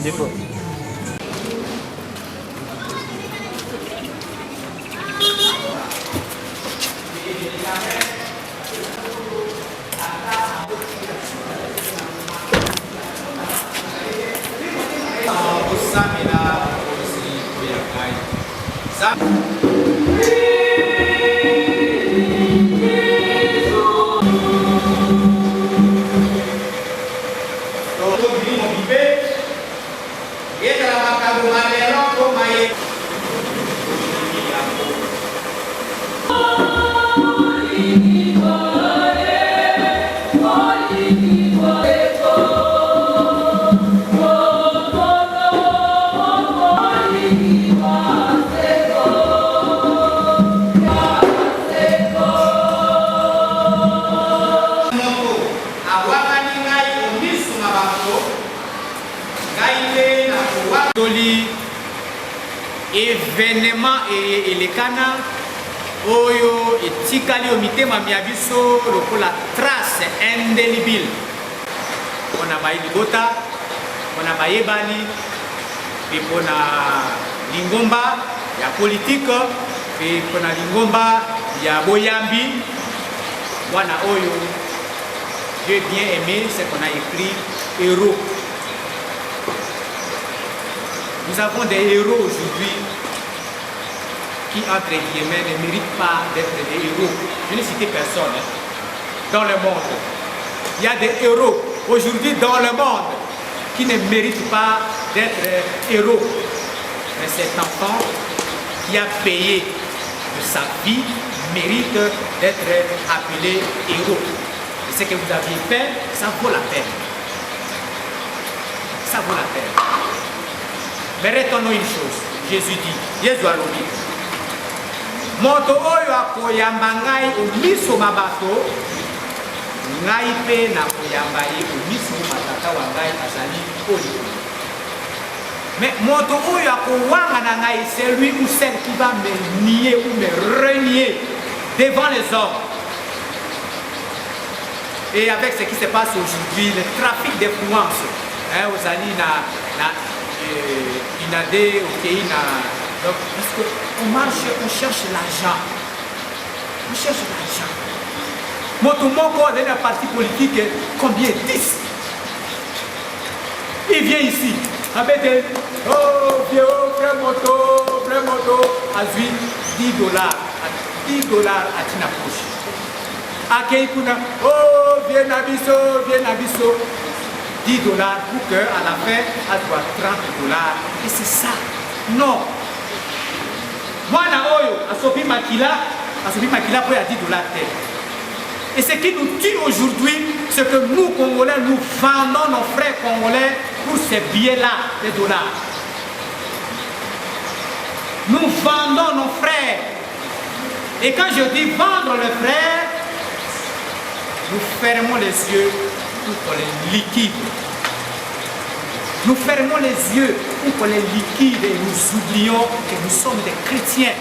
Dépôt. Événement et les canards oyo etikali o mitema miabiso lokola trace indélébile pona bayibota pona bayebali pe pona lingomba ya politique pe pona lingomba ya boyambi wana oyo j'ai bien aimé ce qu'on a écrit héros. Nous avons des héros aujourd'hui qui, entre guillemets, ne méritent pas d'être des héros. Je ne cite personne dans le monde. Il y a des héros aujourd'hui dans le monde qui ne méritent pas d'être héros. Mais cet enfant qui a payé de sa vie mérite d'être appelé héros. Et ce que vous aviez fait, ça vaut la peine. Ça vaut la peine. Mais retenons une chose, Jésus dit, Jésus a dit, moto oyo akoyamba ngai o miso mabato, ngai pe na koyamba ye o miso matata wa ngai azali oyo. Mais moto oyo akowanga na ngai, c'est lui ou celle qui va me nier ou me renier devant les hommes. Et avec ce qui se passe aujourd'hui, le trafic d'influence, aux alliés inadé au pays donc parce qu'on marche, on cherche l'argent. On cherche l'argent. Moi tout le monde dans un parti politique, combien? 10. Il vient ici avec des oh vieux frère moto à 10 dollars. 10 dollars à Tina poche. À Keikuna, oh viens Nabiso. 10 dollars pour qu'à la fin, elle doit 30 dollars. Et c'est ça. Non. Moi, à Sophie Makila pour 10 dollars. Et ce qui nous tue aujourd'hui, c'est que nous, Congolais, nous vendons nos frères congolais pour ces billets-là, les dollars. Nous vendons nos frères. Et quand je dis vendre les frères, nous fermons les yeux pour qu'on les liquide. Nous fermons les yeux pour qu'on les liquide et nous oublions que nous sommes des chrétiens.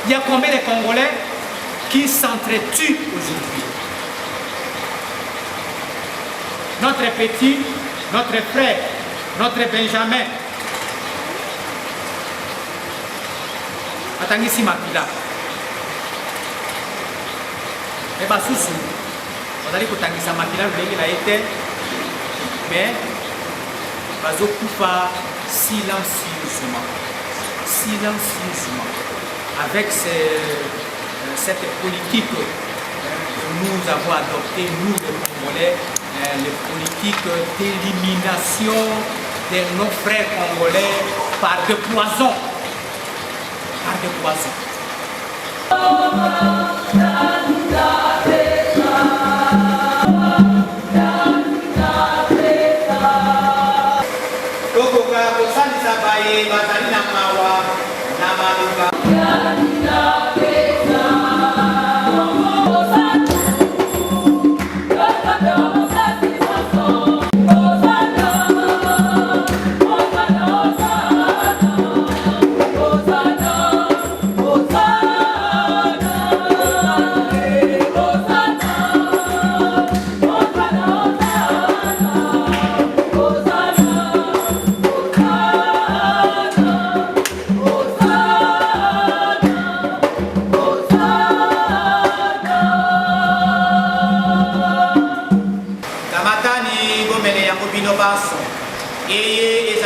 Il y a combien de Congolais qui s'entretuent aujourd'hui? Notre petit, notre frère, notre Benjamin. Atangisi Makila. Et bah sous on a dit que Tangisa Makila a été, mais Bazo Koufa silencieusement, avec cette politique que nous avons adoptée, nous les Congolais, les politiques d'élimination de nos frères congolais par des poisons. Par des poisons.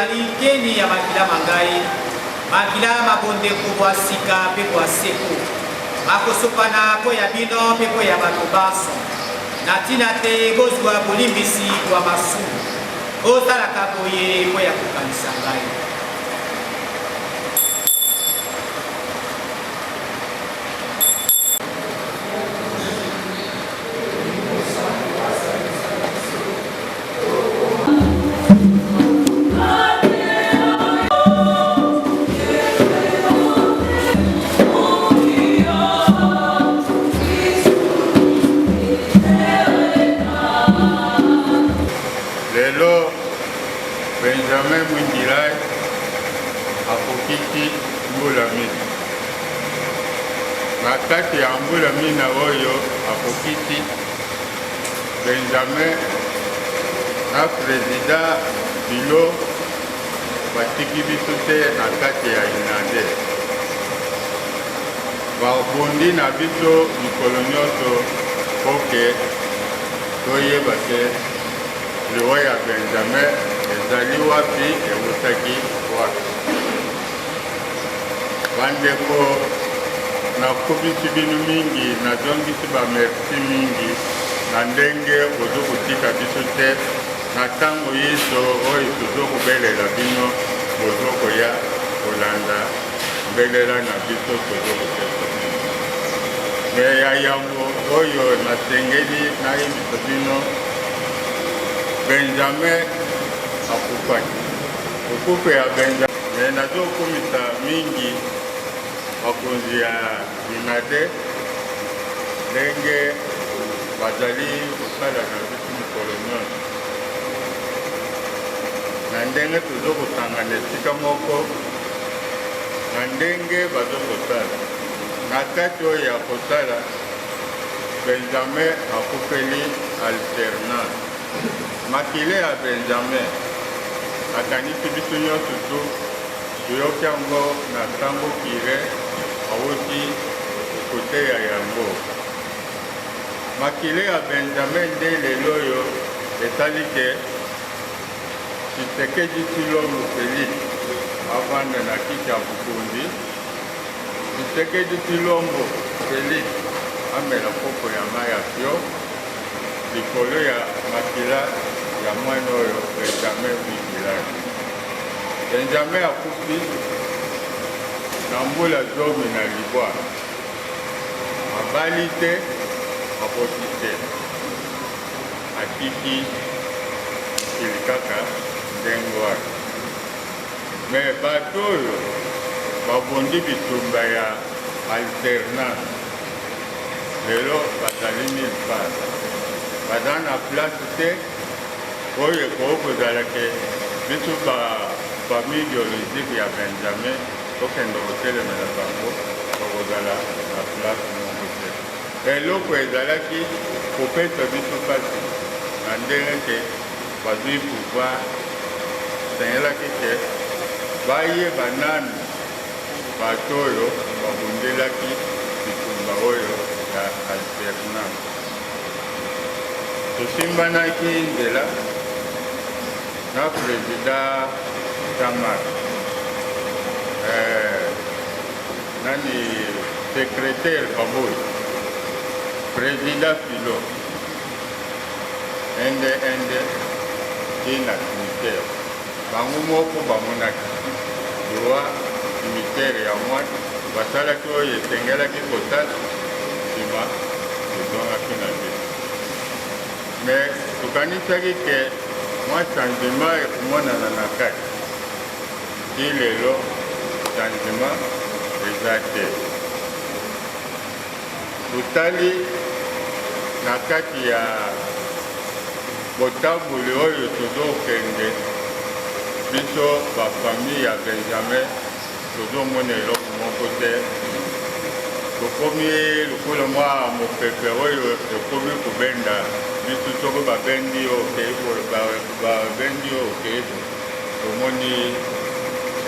ezali keni ya makila mangai makila mabonde kubwa sika pe kwa seko makosopana po ya bino pe po ya bato baso na tina te bozwa bolimbisi kwa masumu bozalaka boye po ya kokanisa ngai. Lelo Benjamin Mwindilai akokiki mbula mina. Na kati ya mbula mina oyo akokiki Benjamin na Président Bilo batiki biso te na kati ya inande. Babondi na biso mikolo nyonso poke toyeba te liwa ya Benjamin ezali wapi ewutaki wapi. Bandeko nakubisi bino mingi nazongisi bamersi mingi na ndenge ozokotika biso te na ntango yeso oyo tozokobelela bino bozokoya kolanda mbelela na biso tozokopesa bino. Me ya yango oyo nasengeli nayebisa bino Benjamin akufaki. Ukufe ya Benjamin nazokumisa mingi bakonzi ya Inade ndenge bazali kosala na biso mikolo nyonso. Na ndenge tozokosangana esika moko na ndenge bazokosala. Na kati oyo ya kosala Benjamin akufeli alternance. Makile ya Benjamin akanisi biso nyonso tu toyoki yango na ntango kire awuti kote ya yango. Makile ya Benjamin nde lelo oyo etali ke Tshisekedi Tshilombo Félix avanda na kiti ya bokonzi. Tshisekedi Tshilombo Félix amela kopo ya mai ya pio likolo ya makila ya mwana oyo Benjamin Mwindilai. Benjamin akufi na mbula zomi na libwa. Abali te akoti te atiki mokili kaka ndenge wana. Me bato oyo babondi bitumba ya alternance lelo bazali mille part. Baza na place te oyo ekokozala ke biso famille biologique ya Benjamin tokende kotelemela bango tokozala na place moko te. Eloko ezalaki kopesa biso pasi na ndenge ke bazwi pouvoir sengelaki ke bayeba nanu bato oyo babundelaki bitumba oyo ya alternance. Tosimbanaki nzela na Président Tamar nani secrétaire Baboy Président Filo ende ina cimetière bango moko bamonaki droit cimetière ya mwana basalaki oyo esengelaki kosala nsima ezongaki na nzela. Mais tokanisaki ke mwa changement ekomonana na kati ti lelo changement eza te. Totali na kati ya botabuli oyo tozokende biso bafamille ya Benjamin tozomona eloko moko te. Tokomi lokola mwa mopepe oyo ekomi kobenda biso soko babendi yo okei omoni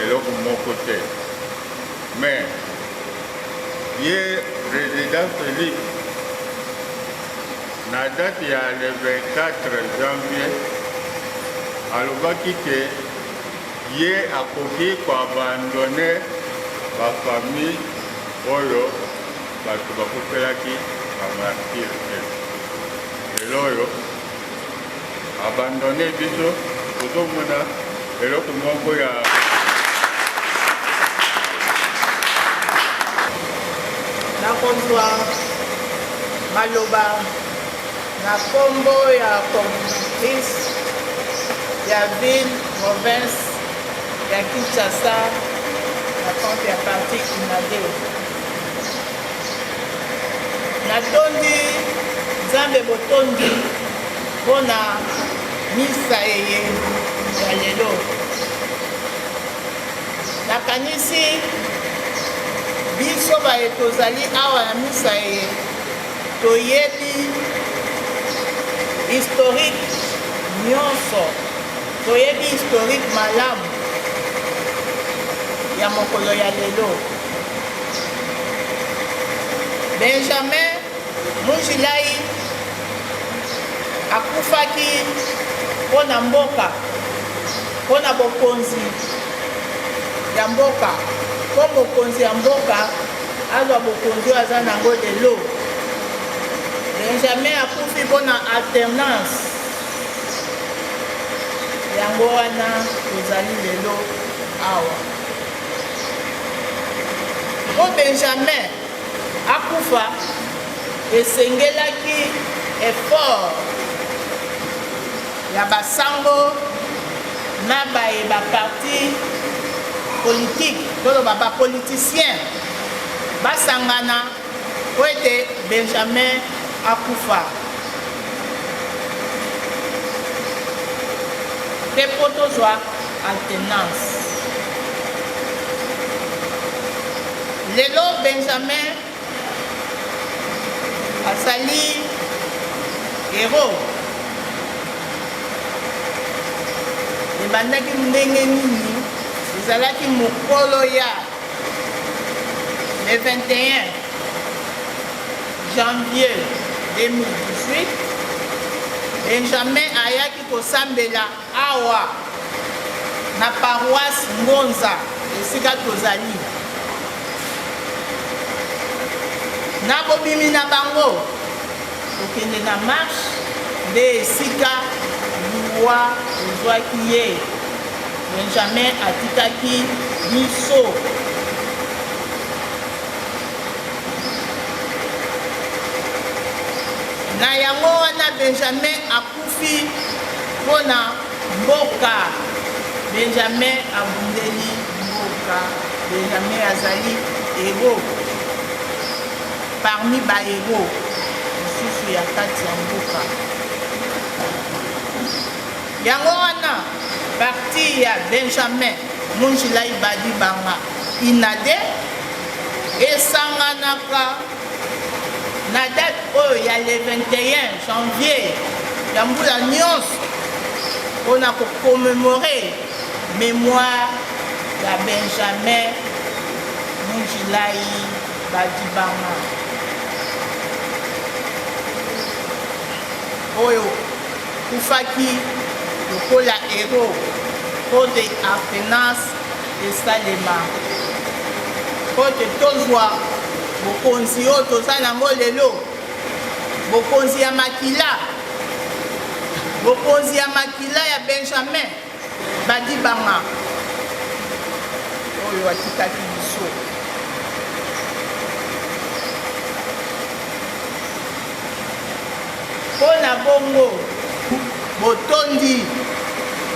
eloko moko te. Mais ye Président Félix na date ya le 24 janvier alobaki ke ye akoki koabandone bafamille oyo bato bakufélaki bamartire te. Lelo oyo abandone biso tozomona eloko moko ya nakozwa maloba na kombo ya coordinatrice ya ville province ya Kinshasa na compte ya parti Inade. Natondi Nzambe botondi mpona misa eye ya lelo. Nakanisi biso baye tozali awa na misa eye toyebi historique nyonso, toyebi historique malamu ya mokolo ya lelo. Benjamin Mungilai akufaki mpona mboka, mpona bokonzi ya mboka. Ko mokonzi ya mboka azwa bokonzi oyo aza nango lelo. Benjamin akufi mpona alternance, yango wana tozali lelo awa. Po Benjamin akufa esengelaki effort ya basango na baye baparti politique toloba bapoliticien basangana po ete Benjamin akufa. Te po tozwa alternance. Lelo Benjamin asali héros. Ebandaki ndenge nini ezalaki mokolo ya le 21 janvier 2018. Benjamin ayaki kosambela awa na paroisse Ngonza esika tozali. Na bobimi na bango kokende na marche nde esika liwa ezwaki ye. Benjamin atikaki biso. Na yango wana Benjamin akufi mpona mboka. Benjamin abundeli mboka. Benjamin azali héros parmi ba héros mosusu ya kati ya mboka. Yango wana parti ya Benjamin Mungilai Badi Banga Inade esanganaka na date oyo ya le 21 janvier ya mbula nyonso mpona kokomemore mémoire ya Benjamin Mungilai Badi Banga oyo kufaki lokola héros po de alternance esalema po te tozwa bokonzi oyo toza nango lelo, bokonzi ya makila, bokonzi ya makila ya Benjamin Badi Banga oyo atikaki biso. Mpona bongo botondi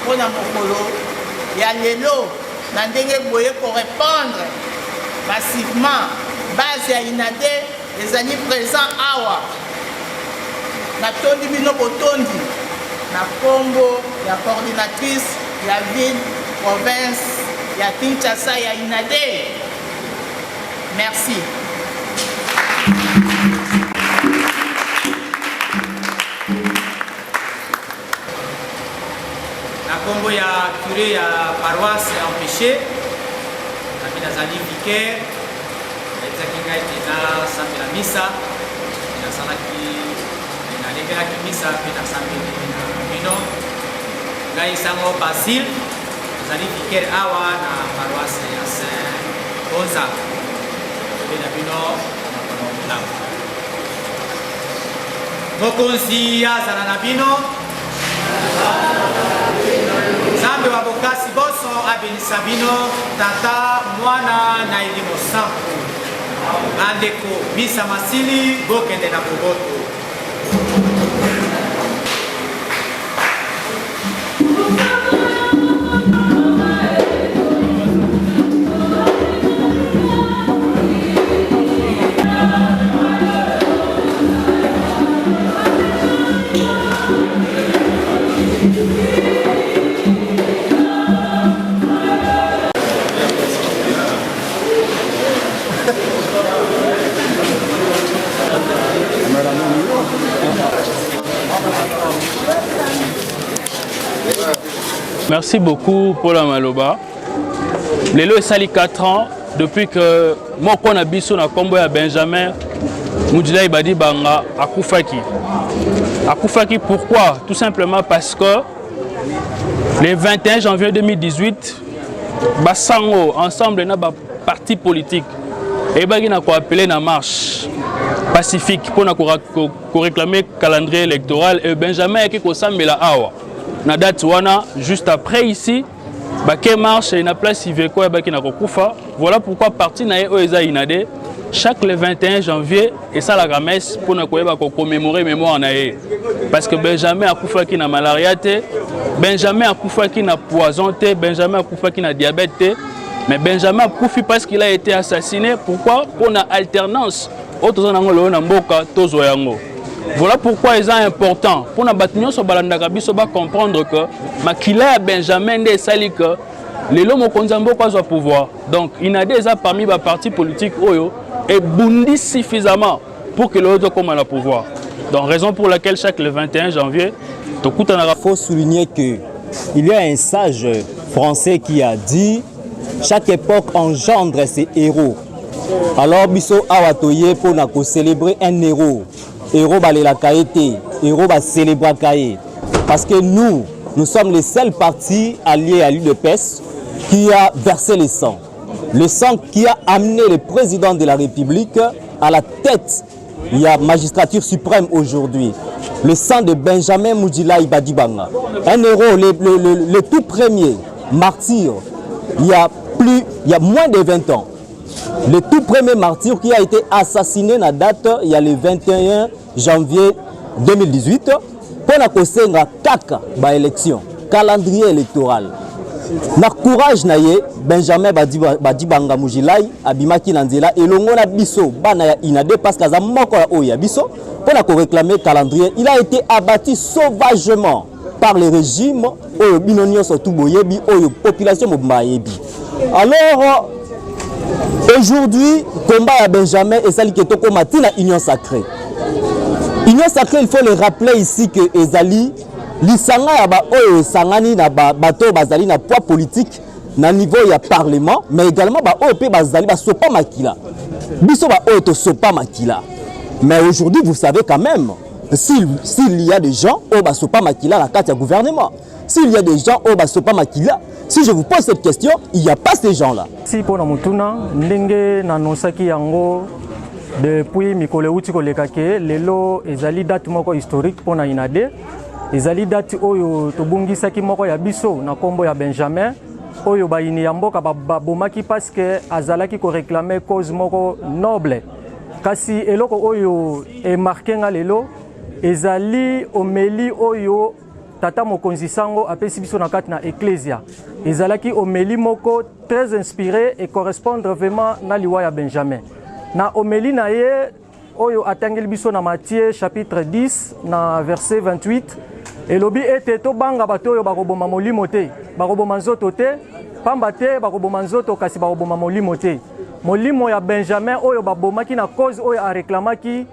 mpona mokolo ya lelo na ndenge boye korépondre massivement base ya Inade ezali présent awa. Natondi bino botondi na kombo ya coordinatrice ya ville province ya Kinshasa ya Inade. Merci. Na kombo ya curé ya paroisse empêché nami nazali vicaire ezaki ngai tena sambela misa nasalaki nalekelaki misa mpe nasambeli na bino ngai sango Basile nazali vicaire awa na paroisse ya Saint Gonzague pe na bino malamu. Mokonzi azala na bino, Nzambe wa bokasi boso abenisa bino, Tata, Mwana na Elimo Santu. Bandeko misa masili bokende na boboto. Merci beaucoup pour la Maloba. Lelo est sali 4 ans depuis que moi qu'on a biso na combo ya Benjamin Mujilai Badi Banga akufaki. Akufaki pourquoi? Tout simplement parce que le 21 janvier 2018 Basango ensemble na ba parti politique et bagi na ko appeler na marche pacifique pour na ko réclamer calendrier électoral et Benjamin qui ko sambela awa. Na date wana juste après ici baké marche et na place Iveco et baki na kokufa. Voilà pourquoi parti na e oeza inade chaque le 21 janvier et ça la ramesse pour na koyeba ko commémorer mémoire na e parce que Benjamin akufa ki na malaria te, Benjamin akufa ki na poison te, Benjamin akufa ki na diabète te, mais Benjamin akufi parce qu'il a été assassiné. Pourquoi? Pour na alternance autres nango lo na mboka tozo yango. Voilà pourquoi il est important pour nous comprendre que Makila Benjamin de sali que les lomo konzambo pas au pouvoir. Donc il y a déjà parmi les partis politiques oyo et bundi suffisamment pour que l'autre comme à pouvoir. Donc raison pour laquelle chaque le 21 janvier il faut souligner que il y a un sage français qui a dit chaque époque engendre ses héros. Alors biso awatoye pour nous célébrer un héros. Héros balela kaete, héros ba célébrer kaé. Parce que nous sommes les seuls partis alliés à l'UDPS qui a versé le sang. Le sang qui a amené le président de la République à la tête de la magistrature suprême aujourd'hui. Le sang de Benjamin Mujilai Badi Banga. Un héros, le tout premier martyr, il y a moins de 20 ans. Le tout premier martyr qui a été assassiné na date il y a le 21 janvier 2018 pour na kosenga kaka ba élection calendrier électoral na courage na ye Benjamin Badi Banga Mujilai abimaki na nzela elongo na biso bana ya inade parce que za moko ya oya biso pour na ko réclamer calendrier. Il a été abattu sauvagement par le régime oyo binonio surtout boyebi oyo population mobimba yebi. Alors aujourd'hui, combat à Benjamin et celle qui est au matin Union Sacrée. Union Sacrée, il faut le rappeler ici que Ezali, l'Isanga yaba oyo sangani na bato bazali na poids politique na niveau ya parlement, mais également ba oyo pe bazali ba sopa makila. Biso ba oyo to sopa makila. Mais aujourd'hui, vous savez quand même s'il y a des gens au ba sopa makila la carte du gouvernement. S'il y a des gens au ba sopa makila, si je vous pose cette question, il n'y a pas ces gens-là. Si pour Namutuna, ndenge nanosaki yango depuis mikole uti kolekake lelo ezali date moko historique pour na inade. Ezali date oyo tobungisaki moko ya biso na kombo ya Benjamin oyo bayini ya mboka babomaki parce que azalaki ko réclamer cause moko noble. Kasi eloko oyo e marqué nga lelo ezali omeli oyo Tata Mokonzi Sango apesi biso na kati na Ecclesia. Ezalaki omeli moko très inspiré et correspondre vraiment na liwa ya Benjamin. Na omeli na ye oyo atangeli biso na Matthieu chapitre 10 na verset 28 elobi ete to banga bato oyo bakoboma molimo te, bakoboma nzoto te, pamba te bakoboma nzoto kasi bakoboma molimo te. Molimo ya Benjamin oyo babomaki na cause oyo a réclamaki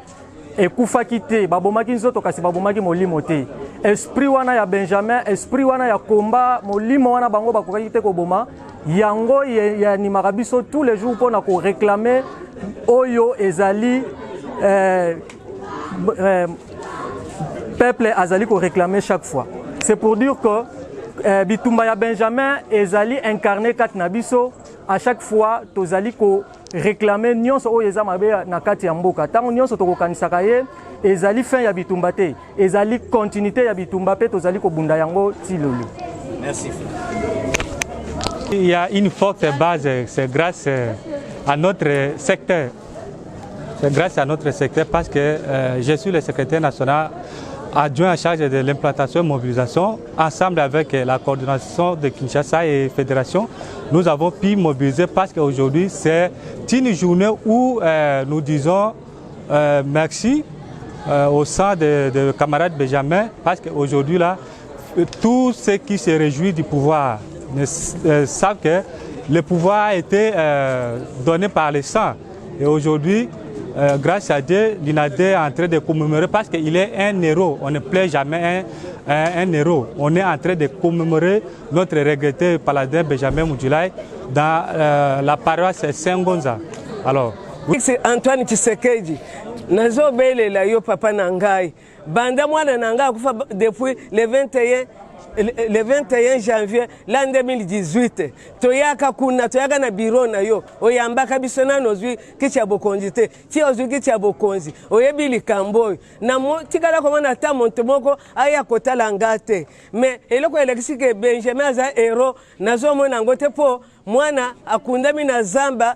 ekufaki te, babomaki nzoto kasi babomaki molimo te. Esprit wana ya Benjamin, esprit wana ya komba, molimo wana bango bakokaki te koboma, yango ya nimaka biso tous les jours pour na ko réclamer oyo ezali peuple azali ko réclamer chaque fois. C'est pour dire que bitumba ya Benjamin ezali incarné kati na biso à chaque fois tozali ko réclamer nyonso oyo eza mabe na kati ya mboka tango nyonso tokokanisaka ye ezali fin ya bitumba te ezali continuité ya bitumba pe tozali ko bunda yango tilolo. Merci. Il y a une forte base, c'est grâce à notre secteur. C'est grâce à notre secteur parce que je suis le secrétaire national adjoint en charge de l'implantation et mobilisation. Ensemble avec la coordination de Kinshasa et Fédération, nous avons pu mobiliser parce qu'aujourd'hui c'est une journée où nous disons merci au sein de camarades Benjamin parce qu'aujourd'hui là, tous ceux qui se réjouissent du pouvoir savent que le pouvoir a été donné par le sang. Et aujourd'hui, grâce à Dieu, l'INADE est en train de commémorer parce qu'il est un héros. On ne plaît jamais un héros. On est en train de commémorer notre regretté paladin Benjamin Mundjilai dans la paroisse Saint-Gonza. Alors, oui. C'est Antoine Tshisekedi. Nazo bele la yo papa nangai. Banda mwana nangai kufa depuis le 21 janvier l'an 2018 toyaka kuna toyaka na biro na yo oyambaka biso na nozwi kiti ya bokonzi te ti ozwi kiti ya bokonzi oyebi likambo na tikala komona ta monte moko aya kotala ngate mais eloko elekisi ke Benjamin aza héros nazomona ngo te po mwana akundami na zamba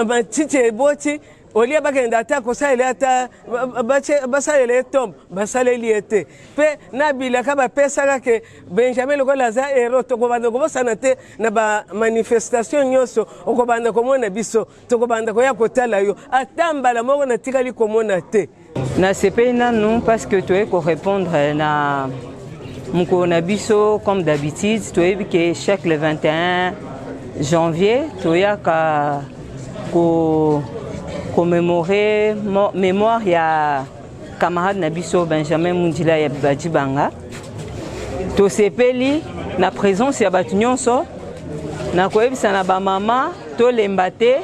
matiti eboti olia bakenda ata kosalela ata basalele tombe basaleli ete pe nabilaka bapesaka ke Benjamin lokola aza héros tokobanda kobosana te na bamanifestation nyonso okobanda komona biso tokobanda koya kotala yo ata mbala moko natikali komona te na sepei nanu parce que toye korépondre na mokolo na biso comme d'habitude toyebi ke chaque le 21 janvier toyaka commémorer mémoire ya camarade Nabiso Benjamin Mundjilai ya Badjibanga. To sepeli na présence ya batu nyonso na koyebisa na ba mama to lembate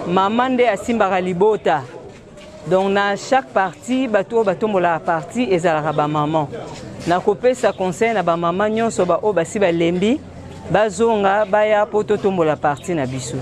mama nde asimbaka libota. Donc na chaque partie batu batombola partie ezalaka ba maman. Na kopesa conseil na ba mama nyonso ba o basi ba lembi bazonga baya poto tombola partie na biso.